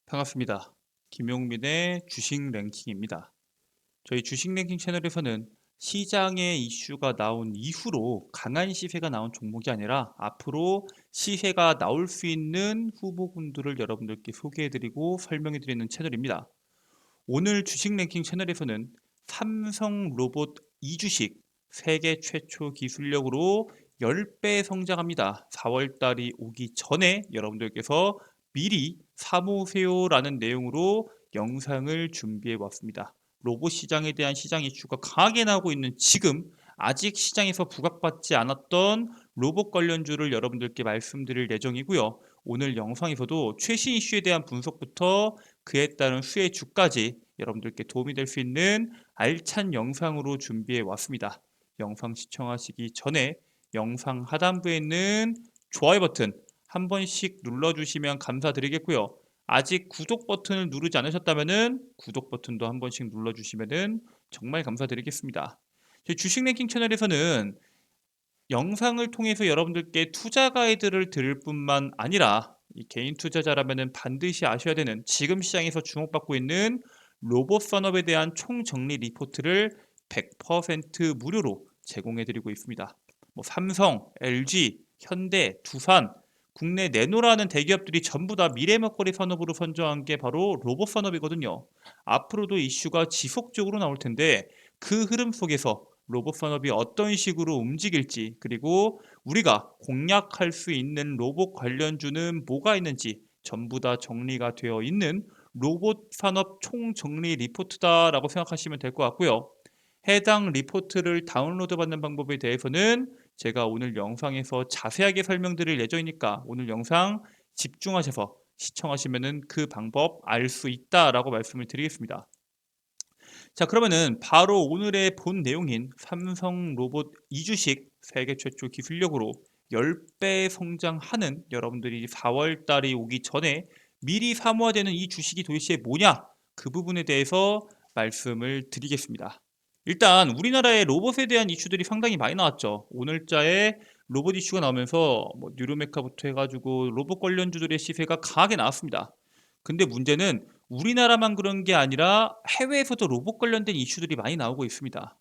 반갑습니다. 김용민의 주식 랭킹입니다. 저희 주식 랭킹 채널에서는 시장에 이슈가 나온 이후로 강한 시세가 나온 종목이 아니라 앞으로 시세가 나올 수 있는 후보군들을 여러분들께 소개해드리고 설명해드리는 채널입니다. 오늘 주식 랭킹 채널에서는 삼성 로봇 2주식 세계 최초 기술력으로 10배 성장합니다. 4월 달이 오기 전에 여러분들께서 미리 사모세요라는 내용으로 영상을 준비해 왔습니다. 로봇 시장에 대한 시장 이슈가 강하게 나오고 있는 지금 아직 시장에서 부각받지 않았던 로봇 관련주를 여러분들께 말씀드릴 예정이고요. 오늘 영상에서도 최신 이슈에 대한 분석부터 그에 따른 수혜 주까지 여러분들께 도움이 될 수 있는 알찬 영상으로 준비해 왔습니다. 영상 시청하시기 전에 영상 하단부에 있는 좋아요 버튼 한 번씩 눌러주시면 감사드리겠고요. 아직 구독 버튼을 누르지 않으셨다면 구독 버튼도 한 번씩 눌러주시면 정말 감사드리겠습니다. 저희 주식 랭킹 채널에서는 영상을 통해서 여러분들께 투자 가이드를 드릴 뿐만 아니라 이 개인 투자자라면 반드시 아셔야 되는 지금 시장에서 주목받고 있는 로봇 산업에 대한 총정리 리포트를 100% 무료로 제공해드리고 있습니다. 삼성, LG, 현대, 두산, 국내 내노라는 대기업들이 전부 다 미래 먹거리 산업으로 선정한 게 바로 로봇 산업이거든요. 앞으로도 이슈가 지속적으로 나올 텐데 그 흐름 속에서 로봇 산업이 어떤 식으로 움직일지, 그리고 우리가 공략할 수 있는 로봇 관련주는 뭐가 있는지 전부 다 정리가 되어 있는 로봇 산업 총정리 리포트다라고 생각하시면 될 것 같고요. 해당 리포트를 다운로드 받는 방법에 대해서는 제가 오늘 영상에서 자세하게 설명드릴 예정이니까 오늘 영상 집중하셔서 시청하시면 그 방법 알 수 있다라고 말씀을 드리겠습니다. 자, 그러면은 바로 오늘의 본 내용인 삼성 로봇 2주식 세계 최초 기술력으로 10배 성장하는, 여러분들이 4월 달이 오기 전에 미리 사모아야 되는 이 주식이 도대체 뭐냐? 그 부분에 대해서 말씀을 드리겠습니다. 일단 우리나라의 로봇에 대한 이슈들이 상당히 많이 나왔죠. 오늘자에 로봇 이슈가 나오면서 뉴로메카부터 해가지고 로봇 관련주들의 시세가 강하게 나왔습니다. 근데 문제는 우리나라만 그런 게 아니라 해외에서도 로봇 관련된 이슈들이 많이 나오고 있습니다.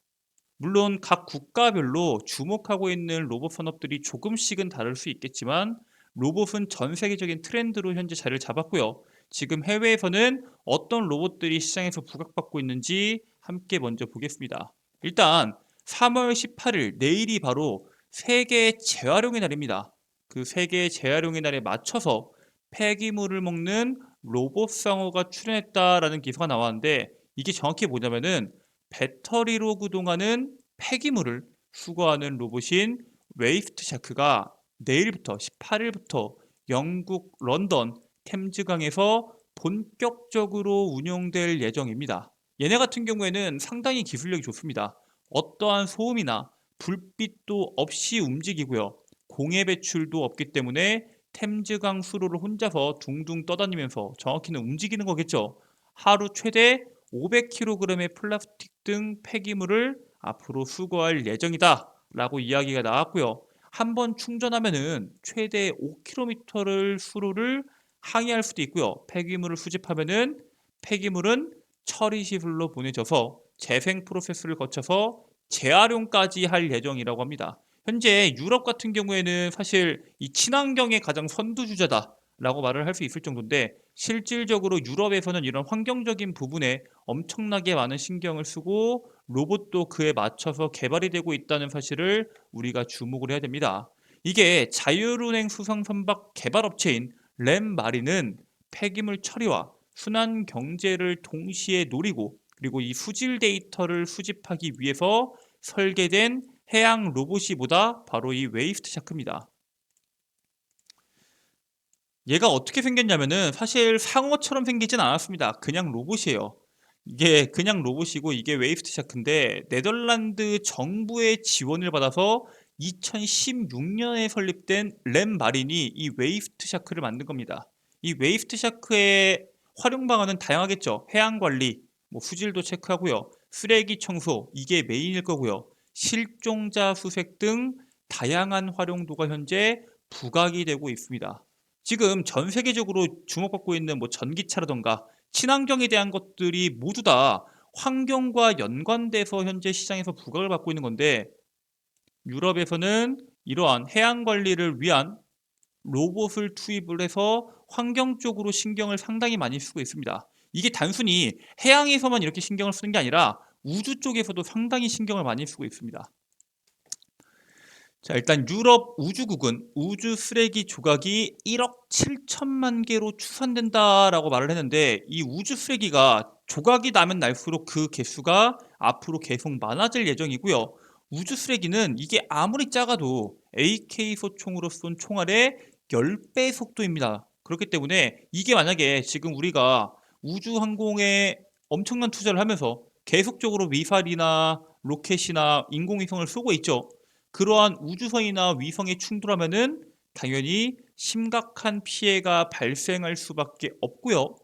물론 각 국가별로 주목하고 있는 로봇 산업들이 조금씩은 다를 수 있겠지만 로봇은 전 세계적인 트렌드로 현재 자리를 잡았고요. 지금 해외에서는 어떤 로봇들이 시장에서 부각받고 있는지 함께 먼저 보겠습니다. 일단 3월 18일 내일이 바로 세계 재활용의 날입니다. 그 세계 재활용의 날에 맞춰서 폐기물을 먹는 로봇 상어가 출현했다라는 기사가 나왔는데, 이게 정확히 뭐냐면은 배터리로 구동하는 폐기물을 수거하는 로봇인 웨이스트 샤크가 내일부터 18일부터 영국 런던 템즈강에서 본격적으로 운영될 예정입니다. 얘네 같은 경우에는 상당히 기술력이 좋습니다. 어떠한 소음이나 불빛도 없이 움직이고요. 공해 배출도 없기 때문에 템즈강 수로를 혼자서 둥둥 떠다니면서, 정확히는 움직이는 거겠죠. 하루 최대 500kg의 플라스틱 등 폐기물을 앞으로 수거할 예정이다 라고 이야기가 나왔고요. 한번 충전하면은 최대 5km를 수로를 항해할 수도 있고요. 폐기물을 수집하면은 폐기물은 처리 시설로 보내져서 재생 프로세스를 거쳐서 재활용까지 할 예정이라고 합니다. 현재 유럽 같은 경우에는 사실 이 친환경의 가장 선두주자다라고 말을 할 수 있을 정도인데, 실질적으로 유럽에서는 이런 환경적인 부분에 엄청나게 많은 신경을 쓰고 로봇도 그에 맞춰서 개발이 되고 있다는 사실을 우리가 주목을 해야 됩니다. 이게 자율운행 수상 선박 개발업체인 램마린은 폐기물 처리와 순환 경제를 동시에 노리고, 그리고 이 수질 데이터를 수집하기 위해서 설계된 해양 로봇이 뭐다? 바로 이 웨이스트 샤크입니다. 얘가 어떻게 생겼냐면은 사실 상어처럼 생기진 않았습니다. 그냥 로봇이에요. 이게 그냥 로봇이고, 이게 웨이스트 샤크인데 네덜란드 정부의 지원을 받아서 2016년에 설립된 램 마린이 이 웨이스트 샤크를 만든 겁니다. 이 웨이스트 샤크의 활용 방안은 다양하겠죠. 해양 관리, 수질도 체크하고요. 쓰레기 청소, 이게 메인일 거고요. 실종자 수색 등 다양한 활용도가 현재 부각이 되고 있습니다. 지금 전 세계적으로 주목받고 있는 뭐 전기차라던가 친환경에 대한 것들이 모두 다 환경과 연관돼서 현재 시장에서 부각을 받고 있는 건데, 유럽에서는 이러한 해양 관리를 위한 로봇을 투입을 해서 환경 쪽으로 신경을 상당히 많이 쓰고 있습니다. 이게 단순히 해양에서만 이렇게 신경을 쓰는 게 아니라 우주 쪽에서도 상당히 신경을 많이 쓰고 있습니다. 자, 일단 유럽 우주국은 우주 쓰레기 조각이 1억 7천만 개로 추산된다라고 말을 했는데, 이 우주 쓰레기가 조각이 나면 날수록 그 개수가 앞으로 계속 많아질 예정이고요. 우주 쓰레기는 이게 아무리 작아도 AK 소총으로 쏜 총알의 10배 속도입니다. 그렇기 때문에 이게 만약에 지금 우리가 우주 항공에 엄청난 투자를 하면서 계속적으로 미사일이나 로켓이나 인공위성을 쏘고 있죠. 그러한 우주선이나 위성에 충돌하면은 당연히 심각한 피해가 발생할 수밖에 없고요.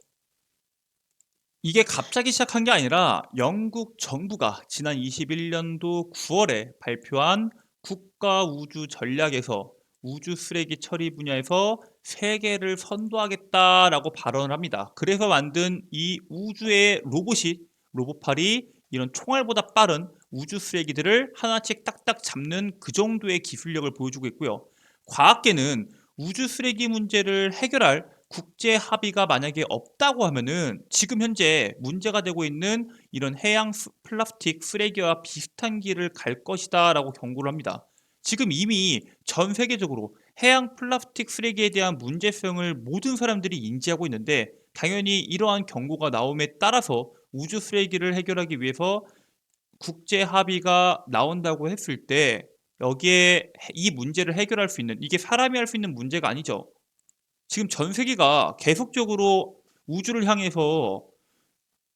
이게 갑자기 시작한 게 아니라 영국 정부가 지난 21년도 9월에 발표한 국가 우주 전략에서 우주 쓰레기 처리 분야에서 세계를 선도하겠다라고 발언을 합니다. 그래서 만든 이 우주의 로봇팔이 이런 총알보다 빠른 우주 쓰레기들을 하나씩 딱딱 잡는 그 정도의 기술력을 보여주고 있고요. 과학계는 우주 쓰레기 문제를 해결할 국제 합의가 만약에 없다고 하면은 지금 현재 문제가 되고 있는 이런 해양 플라스틱 쓰레기와 비슷한 길을 갈 것이다라고 경고를 합니다. 지금 이미 전 세계적으로 해양 플라스틱 쓰레기에 대한 문제성을 모든 사람들이 인지하고 있는데, 당연히 이러한 경고가 나옴에 따라서 우주 쓰레기를 해결하기 위해서 국제 합의가 나온다고 했을 때 여기에 이 문제를 해결할 수 있는, 이게 사람이 할 수 있는 문제가 아니죠. 지금 전 세계가 계속적으로 우주를 향해서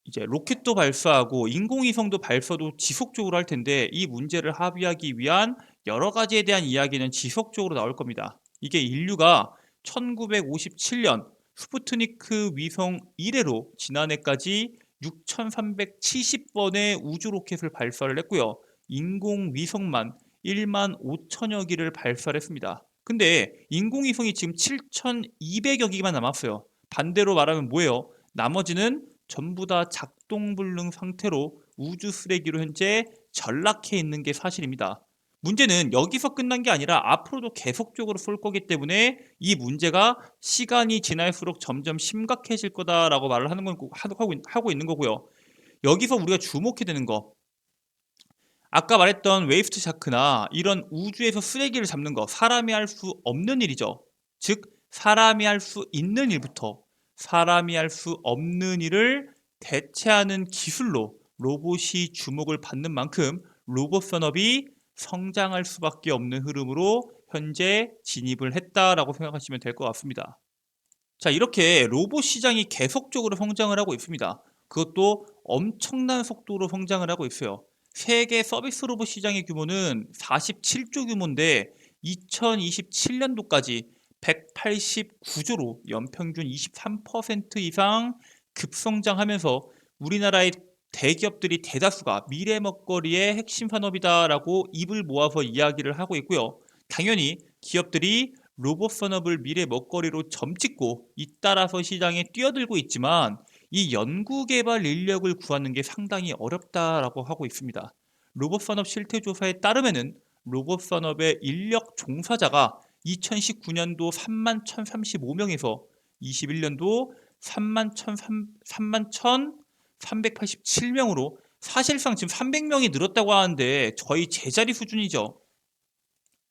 이제 로켓도 발사하고 인공위성도 발사도 지속적으로 할 텐데, 이 문제를 합의하기 위한 여러 가지에 대한 이야기는 지속적으로 나올 겁니다. 이게 인류가 1957년 스푸트니크 위성 1회로 지난해까지 6,370번의 우주 로켓을 발사를 했고요. 인공위성만 1만 5천여 기를 발사를 했습니다. 근데 인공위성이 지금 7,200여 기만 남았어요. 반대로 말하면 뭐예요? 나머지는 전부 다 작동불능 상태로 우주 쓰레기로 현재 전락해 있는 게 사실입니다. 문제는 여기서 끝난 게 아니라 앞으로도 계속적으로 쏠 거기 때문에 이 문제가 시간이 지날수록 점점 심각해질 거다라고 말을 하고 있는 거고요. 여기서 우리가 주목해야 되는 거, 아까 말했던 웨이스트 샤크나 이런 우주에서 쓰레기를 잡는 거, 사람이 할 수 없는 일이죠. 즉, 사람이 할 수 있는 일부터 사람이 할 수 없는 일을 대체하는 기술로 로봇이 주목을 받는 만큼 로봇 산업이 성장할 수밖에 없는 흐름으로 현재 진입을 했다라고 생각하시면 될 것 같습니다. 자, 이렇게 로봇 시장이 계속적으로 성장을 하고 있습니다. 그것도 엄청난 속도로 성장을 하고 있어요. 세계 서비스 로봇 시장의 규모는 47조 규모인데 2027년도까지 189조로 연평균 23% 이상 급성장하면서 우리나라의 대기업들이 대다수가 미래 먹거리의 핵심 산업이다라고 입을 모아서 이야기를 하고 있고요. 당연히 기업들이 로봇 산업을 미래 먹거리로 점찍고 잇따라서 시장에 뛰어들고 있지만, 이 연구개발 인력을 구하는 게 상당히 어렵다라고 하고 있습니다. 로봇 산업 실태 조사에 따르면은 로봇 산업의 인력 종사자가 2019년도 3만 1,035명에서 21년도 3만 1,387명으로 사실상 지금 300명이 늘었다고 하는데 저희 제자리 수준이죠.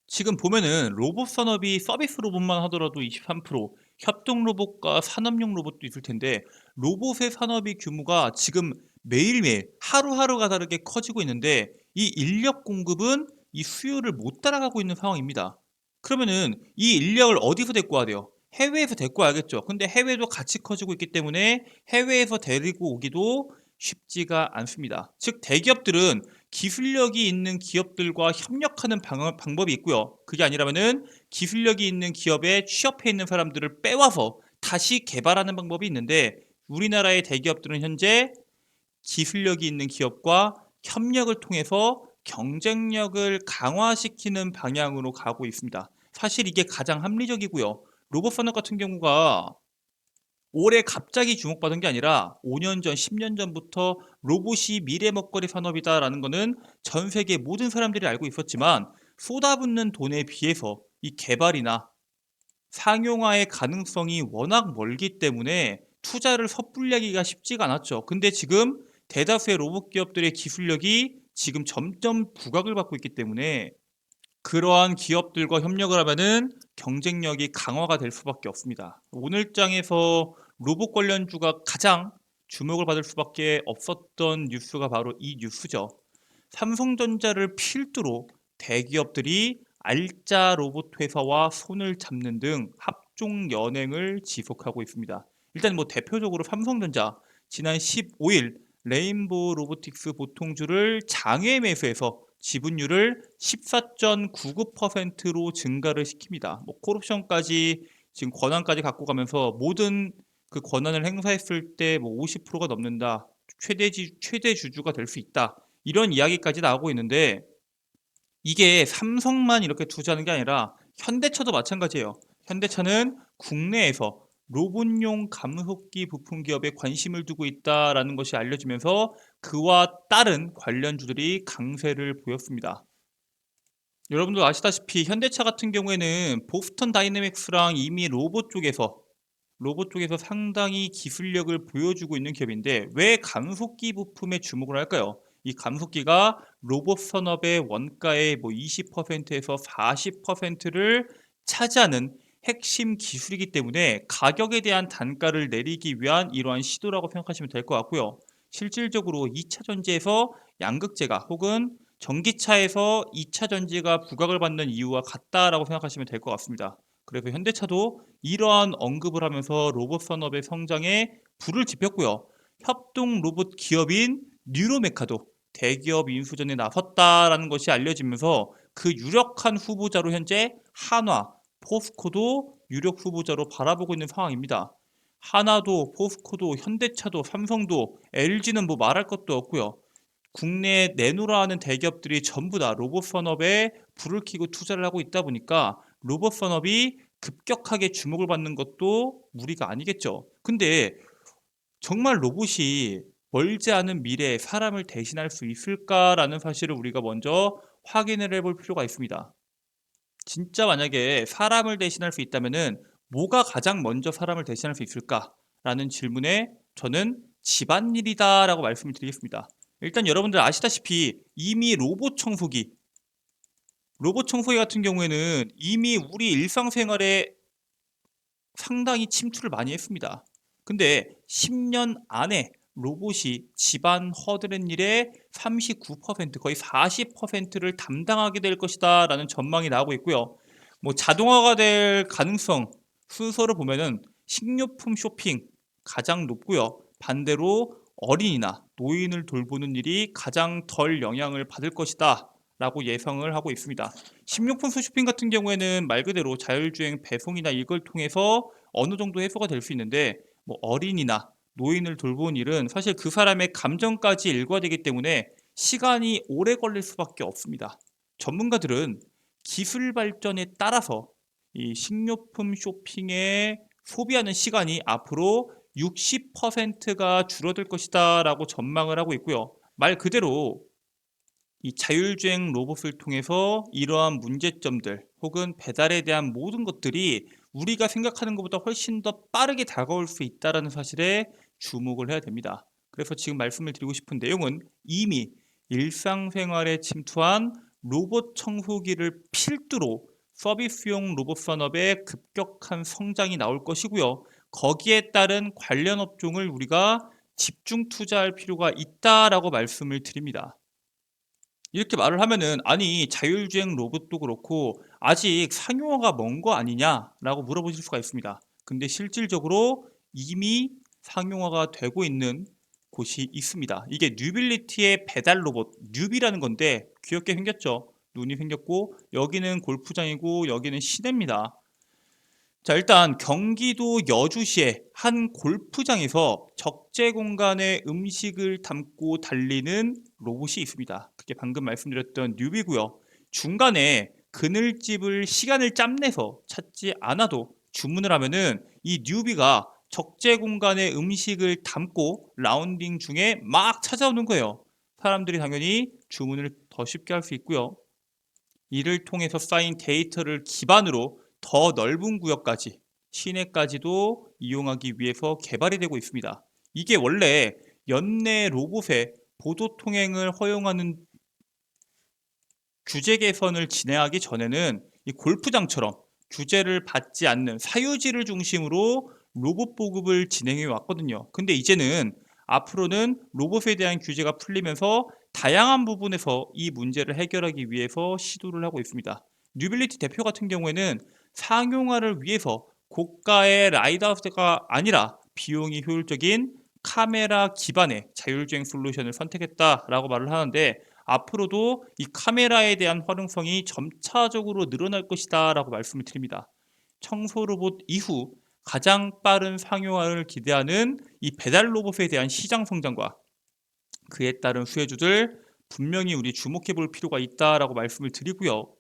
지금 보면은 로봇 산업이 서비스 로봇만 하더라도 23%, 협동 로봇과 산업용 로봇도 있을 텐데, 로봇의 산업의 규모가 지금 매일매일 하루하루가 다르게 커지고 있는데, 이 인력 공급은 이 수요를 못 따라가고 있는 상황입니다. 그러면은 이 인력을 어디서 데리고 와야 돼요? 해외에서 데리고 와야겠죠. 근데 해외도 같이 커지고 있기 때문에 해외에서 데리고 오기도 쉽지가 않습니다. 즉, 대기업들은 기술력이 있는 기업들과 협력하는 방법이 있고요. 그게 아니라면은 기술력이 있는 기업에 취업해 있는 사람들을 빼와서 다시 개발하는 방법이 있는데, 우리나라의 대기업들은 현재 기술력이 있는 기업과 협력을 통해서 경쟁력을 강화시키는 방향으로 가고 있습니다. 사실 이게 가장 합리적이고요. 로봇 산업 같은 경우가 올해 갑자기 주목받은 게 아니라 5년 전, 10년 전부터 로봇이 미래 먹거리 산업이다라는 거는 전 세계 모든 사람들이 알고 있었지만 쏟아붓는 돈에 비해서 이 개발이나 상용화의 가능성이 워낙 멀기 때문에 투자를 섣불리 하기가 쉽지가 않았죠. 근데 지금 대다수의 로봇 기업들의 기술력이 지금 점점 부각을 받고 있기 때문에 그러한 기업들과 협력을 하면은 경쟁력이 강화가 될 수밖에 없습니다. 오늘 장에서 로봇 관련주가 가장 주목을 받을 수밖에 없었던 뉴스가 바로 이 뉴스죠. 삼성전자를 필두로 대기업들이 알짜 로봇 회사와 손을 잡는 등 합종 연행을 지속하고 있습니다. 일단 뭐 대표적으로 삼성전자 지난 15일 레인보우 로보틱스 보통주를 장외 매수해서 지분율을 14.99%로 증가를 시킵니다. 뭐 콜옵션까지 지금 권한까지 갖고 가면서 모든 그 권한을 행사했을 때 뭐 50%가 넘는다. 최대 주주가 될 수 있다. 이런 이야기까지 나오고 있는데 이게 삼성만 이렇게 투자하는 게 아니라 현대차도 마찬가지예요. 현대차는 국내에서 로봇용 감속기 부품 기업에 관심을 두고 있다라는 것이 알려지면서 그와 따른 관련주들이 강세를 보였습니다. 여러분도 아시다시피 현대차 같은 경우에는 보스턴 다이내믹스랑 이미 로봇 쪽에서 상당히 기술력을 보여주고 있는 기업인데 왜 감속기 부품에 주목을 할까요? 이 감속기가 로봇 산업의 원가의 뭐 20%에서 40%를 차지하는 핵심 기술이기 때문에 가격에 대한 단가를 내리기 위한 이러한 시도라고 생각하시면 될 것 같고요. 실질적으로 2차 전지에서 양극재가 혹은 전기차에서 2차 전지가 부각을 받는 이유와 같다라고 생각하시면 될 것 같습니다. 그래서 현대차도 이러한 언급을 하면서 로봇 산업의 성장에 불을 지폈고요. 협동 로봇 기업인 뉴로메카도 대기업 인수전에 나섰다라는 것이 알려지면서 그 유력한 후보자로 현재 한화, 포스코도 유력 후보자로 바라보고 있는 상황입니다. 하나도, 포스코도, 현대차도, 삼성도, LG는 뭐 말할 것도 없고요. 국내에 내놓으라 하는 대기업들이 전부 다 로봇 산업에 불을 켜고 투자를 하고 있다 보니까 로봇 산업이 급격하게 주목을 받는 것도 무리가 아니겠죠. 근데 정말 로봇이 멀지 않은 미래에 사람을 대신할 수 있을까라는 사실을 우리가 먼저 확인을 해볼 필요가 있습니다. 진짜 만약에 사람을 대신할 수 있다면은 뭐가 가장 먼저 사람을 대신할 수 있을까라는 질문에 저는 집안일이다라고 말씀을 드리겠습니다. 일단 여러분들 아시다시피 이미 로봇 청소기 같은 경우에는 이미 우리 일상생활에 상당히 침투를 많이 했습니다. 근데 10년 안에 로봇이 집안 허드렛 일의 39% 거의 40%를 담당하게 될 것이다 라는 전망이 나오고 있고요. 뭐 자동화가 될 가능성 순서를 보면은 식료품 쇼핑 가장 높고요. 반대로 어린이나 노인을 돌보는 일이 가장 덜 영향을 받을 것이다 라고 예상을 하고 있습니다. 식료품 쇼핑 같은 경우에는 말 그대로 자율주행 배송이나 이걸 통해서 어느 정도 해소가 될 수 있는데 뭐 어린이나 노인을 돌보는 일은 사실 그 사람의 감정까지 일과되기 때문에 시간이 오래 걸릴 수밖에 없습니다. 전문가들은 기술 발전에 따라서 이 식료품 쇼핑에 소비하는 시간이 앞으로 60%가 줄어들 것이다 라고 전망을 하고 있고요. 말 그대로 이 자율주행 로봇을 통해서 이러한 문제점들 혹은 배달에 대한 모든 것들이 우리가 생각하는 것보다 훨씬 더 빠르게 다가올 수 있다는 사실에 주목을 해야 됩니다. 그래서 지금 말씀을 드리고 싶은 내용은 이미 일상생활에 침투한 로봇 청소기를 필두로 서비스용 로봇 산업의 급격한 성장이 나올 것이고요. 거기에 따른 관련 업종을 우리가 집중 투자할 필요가 있다라고 말씀을 드립니다. 이렇게 말을 하면은 아니 자율주행 로봇도 그렇고 아직 상용화가 먼 거 아니냐라고 물어보실 수가 있습니다. 근데 실질적으로 이미 상용화가 되고 있는 곳이 있습니다. 이게 뉴빌리티의 배달 로봇 뉴비라는 건데 귀엽게 생겼죠. 눈이 생겼고 여기는 골프장이고 여기는 시내입니다. 자, 일단 경기도 여주시의 한 골프장에서 적재 공간에 음식을 담고 달리는 로봇이 있습니다. 그게 방금 말씀드렸던 뉴비고요. 중간에 그늘집을 시간을 짬내서 찾지 않아도 주문을 하면은 이 뉴비가 적재 공간에 음식을 담고 라운딩 중에 막 찾아오는 거예요. 사람들이 당연히 주문을 더 쉽게 할 수 있고요. 이를 통해서 쌓인 데이터를 기반으로 더 넓은 구역까지, 시내까지도 이용하기 위해서 개발이 되고 있습니다. 이게 원래 연내 로봇의 보도 통행을 허용하는 규제 개선을 진행하기 전에는 이 골프장처럼 규제를 받지 않는 사유지를 중심으로 로봇 보급을 진행해 왔거든요. 근데 이제는 앞으로는 로봇에 대한 규제가 풀리면서 다양한 부분에서 이 문제를 해결하기 위해서 시도를 하고 있습니다. 뉴빌리티 대표 같은 경우에는 상용화를 위해서 고가의 라이다가 아니라 비용이 효율적인 카메라 기반의 자율주행 솔루션을 선택했다라고 말을 하는데, 앞으로도 이 카메라에 대한 활용성이 점차적으로 늘어날 것이다 라고 말씀을 드립니다. 청소 로봇 이후 가장 빠른 상용화를 기대하는 이 배달 로봇에 대한 시장 성장과 그에 따른 수혜주들 분명히 우리 주목해 볼 필요가 있다라고 말씀을 드리고요.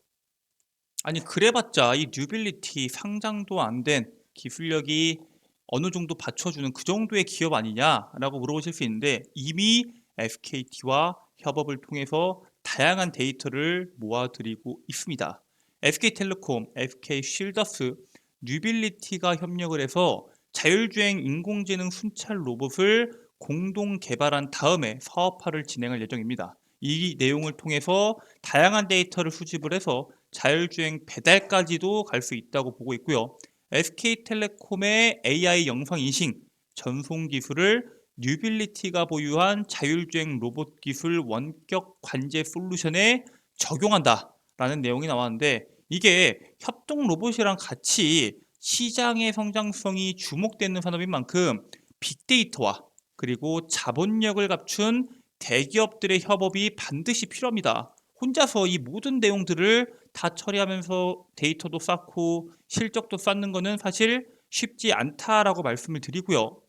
아니 그래봤자 이 뉴빌리티 상장도 안 된 기술력이 어느 정도 받쳐주는 그 정도의 기업 아니냐라고 물어보실 수 있는데, 이미 SKT와 협업을 통해서 다양한 데이터를 모아드리고 있습니다. SK텔레콤, SK쉴더스, 뉴빌리티가 협력을 해서 자율주행 인공지능 순찰 로봇을 공동 개발한 다음에 사업화를 진행할 예정입니다. 이 내용을 통해서 다양한 데이터를 수집을 해서 자율주행 배달까지도 갈 수 있다고 보고 있고요. SK텔레콤의 AI 영상 인식 전송 기술을 뉴빌리티가 보유한 자율주행 로봇 기술 원격 관제 솔루션에 적용한다라는 내용이 나왔는데, 이게 협동 로봇이랑 같이 시장의 성장성이 주목되는 산업인 만큼 빅데이터와 그리고 자본력을 갖춘 대기업들의 협업이 반드시 필요합니다. 혼자서 이 모든 내용들을 다 처리하면서 데이터도 쌓고 실적도 쌓는 것은 사실 쉽지 않다라고 말씀을 드리고요.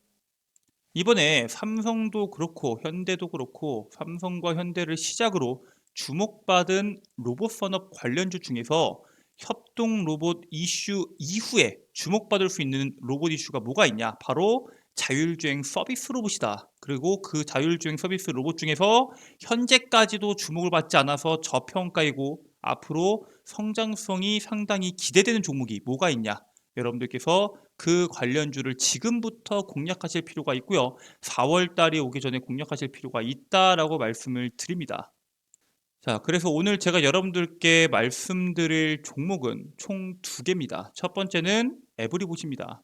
이번에 삼성도 그렇고 현대도 그렇고 삼성과 현대를 시작으로 주목받은 로봇 산업 관련주 중에서 협동 로봇 이슈 이후에 주목받을 수 있는 로봇 이슈가 뭐가 있냐? 바로 자율주행 서비스 로봇이다. 그리고 그 자율주행 서비스 로봇 중에서 현재까지도 주목을 받지 않아서 저평가이고 앞으로 성장성이 상당히 기대되는 종목이 뭐가 있냐? 여러분들께서 그 관련주를 지금부터 공략하실 필요가 있고요. 4월 달이 오기 전에 공략하실 필요가 있다라고 말씀을 드립니다. 자, 그래서 오늘 제가 여러분들께 말씀드릴 종목은 총 2개입니다. 첫 번째는 에브리봇입니다.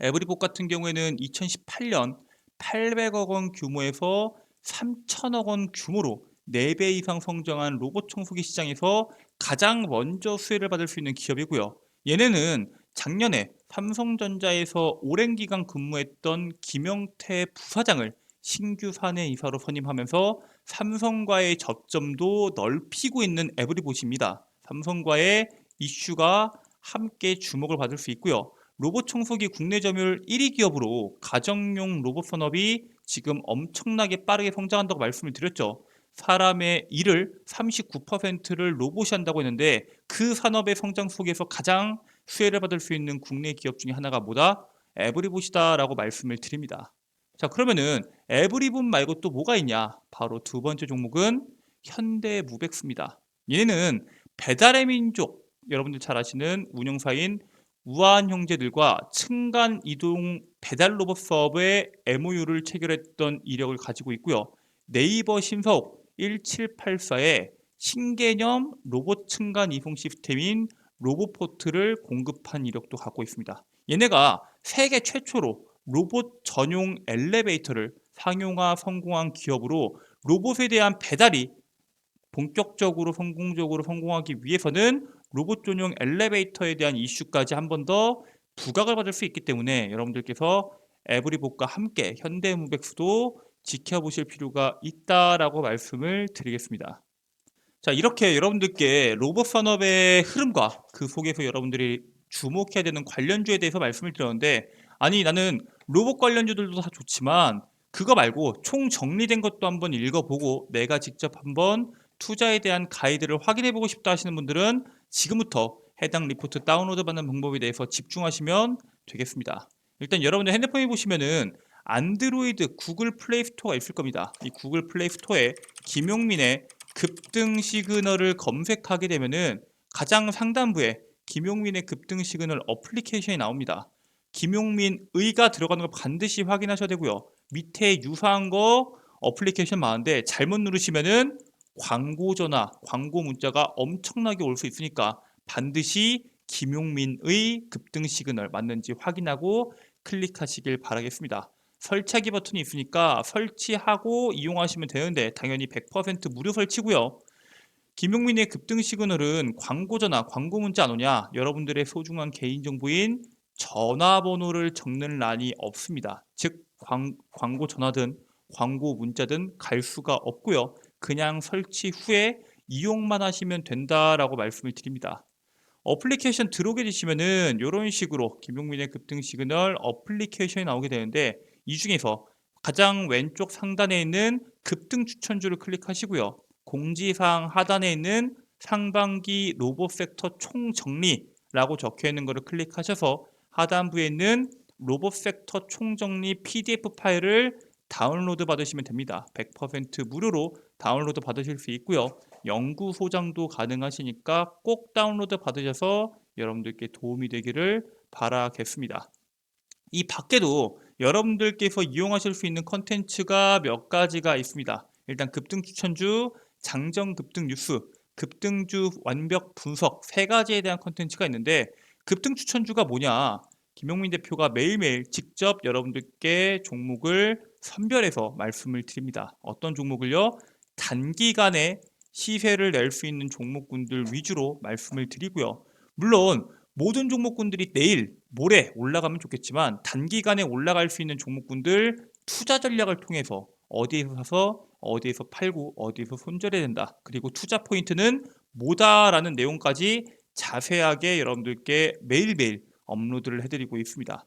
에브리봇 같은 경우에는 2018년 800억 원 규모에서 3천억 원 규모로 4배 이상 성장한 로봇 청소기 시장에서 가장 먼저 수혜를 받을 수 있는 기업이고요. 얘네는 작년에 삼성전자에서 오랜 기간 근무했던 김영태 부사장을 신규 사내 이사로 선임하면서 삼성과의 접점도 넓히고 있는 에브리봇입니다. 삼성과의 이슈가 함께 주목을 받을 수 있고요. 로봇 청소기 국내 점유율 1위 기업으로 가정용 로봇 산업이 지금 엄청나게 빠르게 성장한다고 말씀을 드렸죠. 사람의 일을 39%를 로봇이 한다고 했는데, 그 산업의 성장 속에서 가장 수혜를 받을 수 있는 국내 기업 중에 하나가 뭐다? 에브리봇이다라고 말씀을 드립니다. 자, 그러면은 에브리봇 말고 또 뭐가 있냐? 바로 두 번째 종목은 현대무백스입니다. 얘는 배달의 민족, 여러분들 잘 아시는 운영사인 우아한 형제들과 층간 이동 배달 로봇 사업의 MOU를 체결했던 이력을 가지고 있고요. 네이버 신석 1784에 신개념 로봇 층간 이송 시스템인 로봇포트를 공급한 이력도 갖고 있습니다. 얘네가 세계 최초로 로봇 전용 엘리베이터를 상용화 성공한 기업으로, 로봇에 대한 배달이 본격적으로 성공적으로 성공하기 위해서는 로봇 전용 엘리베이터에 대한 이슈까지 한 번 더 부각을 받을 수 있기 때문에 여러분들께서 에브리봇과 함께 현대무백스도 지켜보실 필요가 있다라고 말씀을 드리겠습니다. 자, 이렇게 여러분들께 로봇 산업의 흐름과 그 속에서 여러분들이 주목해야 되는 관련주에 대해서 말씀을 드렸는데, 아니 나는 로봇 관련주들도 다 좋지만 그거 말고 총 정리된 것도 한번 읽어보고 내가 직접 한번 투자에 대한 가이드를 확인해보고 싶다 하시는 분들은 지금부터 해당 리포트 다운로드 받는 방법에 대해서 집중하시면 되겠습니다. 일단 여러분들 핸드폰에 보시면은 안드로이드 구글 플레이 스토어가 있을 겁니다. 이 구글 플레이 스토어에 김용민의 급등 시그널을 검색하게 되면은 가장 상단부에 김용민의 급등 시그널 어플리케이션이 나옵니다. 김용민의가 들어가는 걸 반드시 확인하셔야 되고요. 밑에 유사한 거 어플리케이션 많은데 잘못 누르시면은 광고 전화, 광고 문자가 엄청나게 올 수 있으니까 반드시 김용민의 급등 시그널 맞는지 확인하고 클릭하시길 바라겠습니다. 설치하기 버튼이 있으니까 설치하고 이용하시면 되는데 당연히 100% 무료 설치고요. 김용민의 급등 시그널은 광고 전화, 광고 문자 안 오냐? 여러분들의 소중한 개인정보인 전화번호를 적는 란이 없습니다. 즉 광고 전화든 광고 문자든 갈 수가 없고요. 그냥 설치 후에 이용만 하시면 된다라고 말씀을 드립니다. 어플리케이션 들어오게 되시면은 이런 식으로 김용민의 급등 시그널 어플리케이션이 나오게 되는데 이 중에서 가장 왼쪽 상단에 있는 급등 추천주를 클릭하시고요. 공지사항 하단에 있는 상반기 로봇 섹터 총정리라고 적혀 있는 것을 클릭하셔서 하단부에 있는 로봇 섹터 총정리 PDF 파일을 다운로드 받으시면 됩니다. 100% 무료로 다운로드 받으실 수 있고요. 연구 소장도 가능하시니까 꼭 다운로드 받으셔서 여러분들께 도움이 되기를 바라겠습니다. 이 밖에도 여러분들께서 이용하실 수 있는 컨텐츠가 몇 가지가 있습니다. 일단 급등 추천주, 장정 급등 뉴스, 급등주 완벽 분석 세 가지에 대한 컨텐츠가 있는데 급등 추천주가 뭐냐? 김용민 대표가 매일매일 직접 여러분들께 종목을 선별해서 말씀을 드립니다. 어떤 종목을요? 단기간에 시세를 낼 수 있는 종목군들 위주로 말씀을 드리고요. 물론 모든 종목군들이 내일, 모레 올라가면 좋겠지만 단기간에 올라갈 수 있는 종목군들 투자 전략을 통해서 어디에서 사서 어디에서 팔고 어디에서 손절해야 된다. 그리고 투자 포인트는 뭐다라는 내용까지 자세하게 여러분들께 매일매일 업로드를 해드리고 있습니다.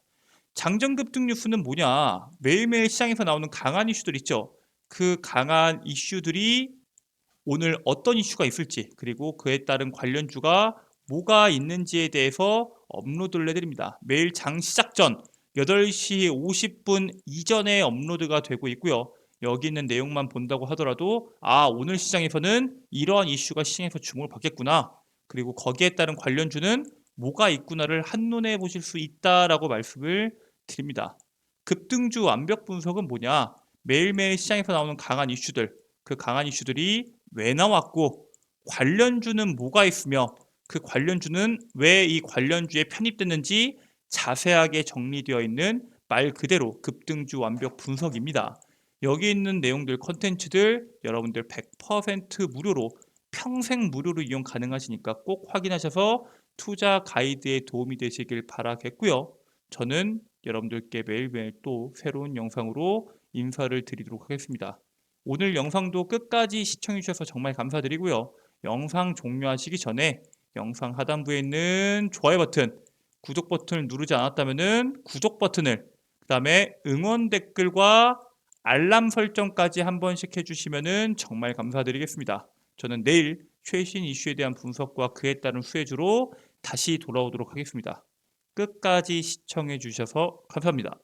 장정급등 뉴스는 뭐냐? 매일매일 시장에서 나오는 강한 이슈들 있죠. 그 강한 이슈들이 오늘 어떤 이슈가 있을지 그리고 그에 따른 관련주가 뭐가 있는지에 대해서 업로드를 해드립니다. 매일 장 시작 전 8시 50분 이전에 업로드가 되고 있고요. 여기 있는 내용만 본다고 하더라도 오늘 시장에서는 이러한 이슈가 시장에서 주목을 받겠구나. 그리고 거기에 따른 관련주는 뭐가 있구나를 한눈에 보실 수 있다라고 말씀을 드립니다. 급등주 완벽 분석은 뭐냐? 매일매일 시장에서 나오는 강한 이슈들, 그 강한 이슈들이 왜 나왔고 관련주는 뭐가 있으며 그 관련주는 왜 이 관련주에 편입됐는지 자세하게 정리되어 있는 말 그대로 급등주 완벽 분석입니다. 여기 있는 내용들 컨텐츠들 여러분들 100% 무료로 평생 무료로 이용 가능하시니까 꼭 확인하셔서 투자 가이드에 도움이 되시길 바라겠고요. 저는 여러분들께 매일매일 또 새로운 영상으로 인사를 드리도록 하겠습니다. 오늘 영상도 끝까지 시청해 주셔서 정말 감사드리고요. 영상 종료하시기 전에 영상 하단부에 있는 좋아요 버튼, 구독 버튼을 누르지 않았다면 구독 버튼을, 그 다음에 응원 댓글과 알람 설정까지 한 번씩 해주시면 정말 감사드리겠습니다. 저는 내일 최신 이슈에 대한 분석과 그에 따른 수혜주로 다시 돌아오도록 하겠습니다. 끝까지 시청해 주셔서 감사합니다.